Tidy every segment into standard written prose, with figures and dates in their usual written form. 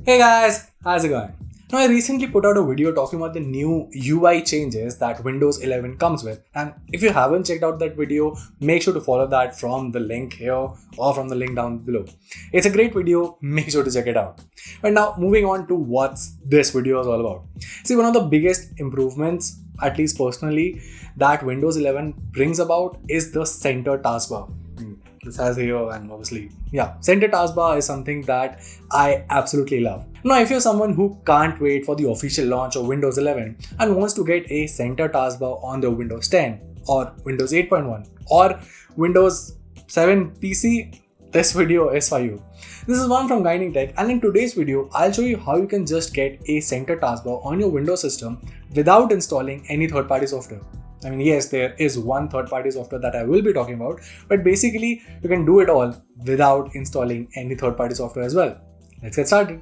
Hey guys, how's it going? Now I recently put out a video talking about the new UI changes that Windows 11 comes with, and if you haven't checked out that video, make sure to follow that from the link here or from the link down below. It's a great video, make sure to check it out. But now moving on to what this video is all about. See, one of the biggest improvements, at least personally, that Windows 11 brings about is the Center Taskbar. This has here, and obviously, Center Taskbar is something that I absolutely love. Now, if you're someone who can't wait for the official launch of Windows 11 and wants to get a Center Taskbar on the Windows 10 or Windows 8.1 or Windows 7 PC, this video is for you. This is one from Guiding Tech, and in today's video, I'll show you how you can just get a Center Taskbar on your Windows system without installing any third-party software. I mean, yes, there is one third-party software that I will be talking about, but basically you can do it all without installing any third-party software as well. Let's get started.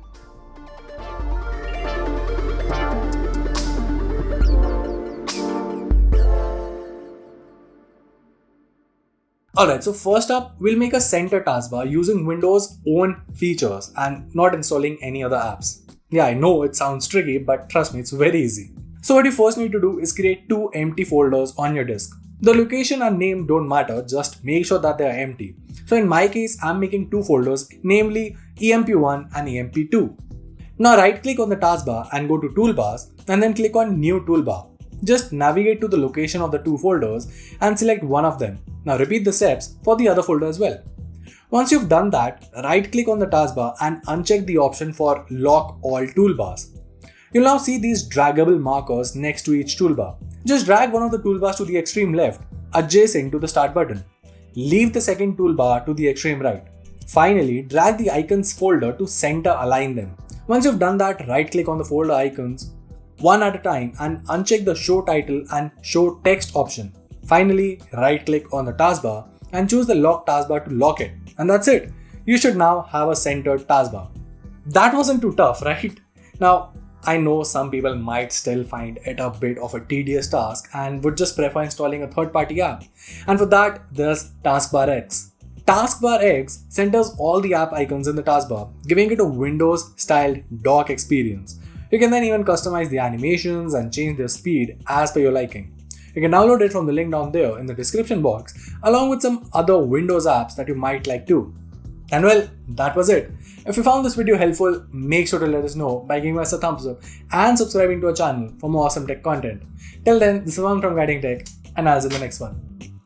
Alright, so first up, we'll make a Center Taskbar using Windows' own features and not installing any other apps. Yeah, I know it sounds tricky, but trust me, it's very easy. So what you first need to do is create two empty folders on your disk. The location and name don't matter, just make sure that they are empty. So in my case, I'm making two folders, namely EMP1 and EMP2. Now right click on the taskbar and go to Toolbars and then click on New Toolbar. Just navigate to the location of the two folders and select one of them. Now repeat the steps for the other folder as well. Once you've done that, right click on the taskbar and uncheck the option for Lock All Toolbars. You'll now see these draggable markers next to each toolbar. Just drag one of the toolbars to the extreme left, adjacent to the Start button. Leave the second toolbar to the extreme right. Finally, drag the icons folder to center align them. Once you've done that, right click on the folder icons one at a time and uncheck the Show Title and Show Text option. Finally, right click on the taskbar and choose the Lock Taskbar to lock it. And that's it. You should now have a centered taskbar. That wasn't too tough, right? Now, I know some people might still find it a bit of a tedious task and would just prefer installing a third-party app. And for that, there's Taskbar X. Taskbar X centers all the app icons in the taskbar, giving it a Windows-styled dock experience. You can then even customize the animations and change their speed as per your liking. You can download it from the link down there in the description box, along with some other Windows apps that you might like too. And well, that was it. If you found this video helpful, make sure to let us know by giving us a thumbs up and subscribing to our channel for more awesome tech content. Till then, this is one from Guiding Tech, and I'll see you in the next one.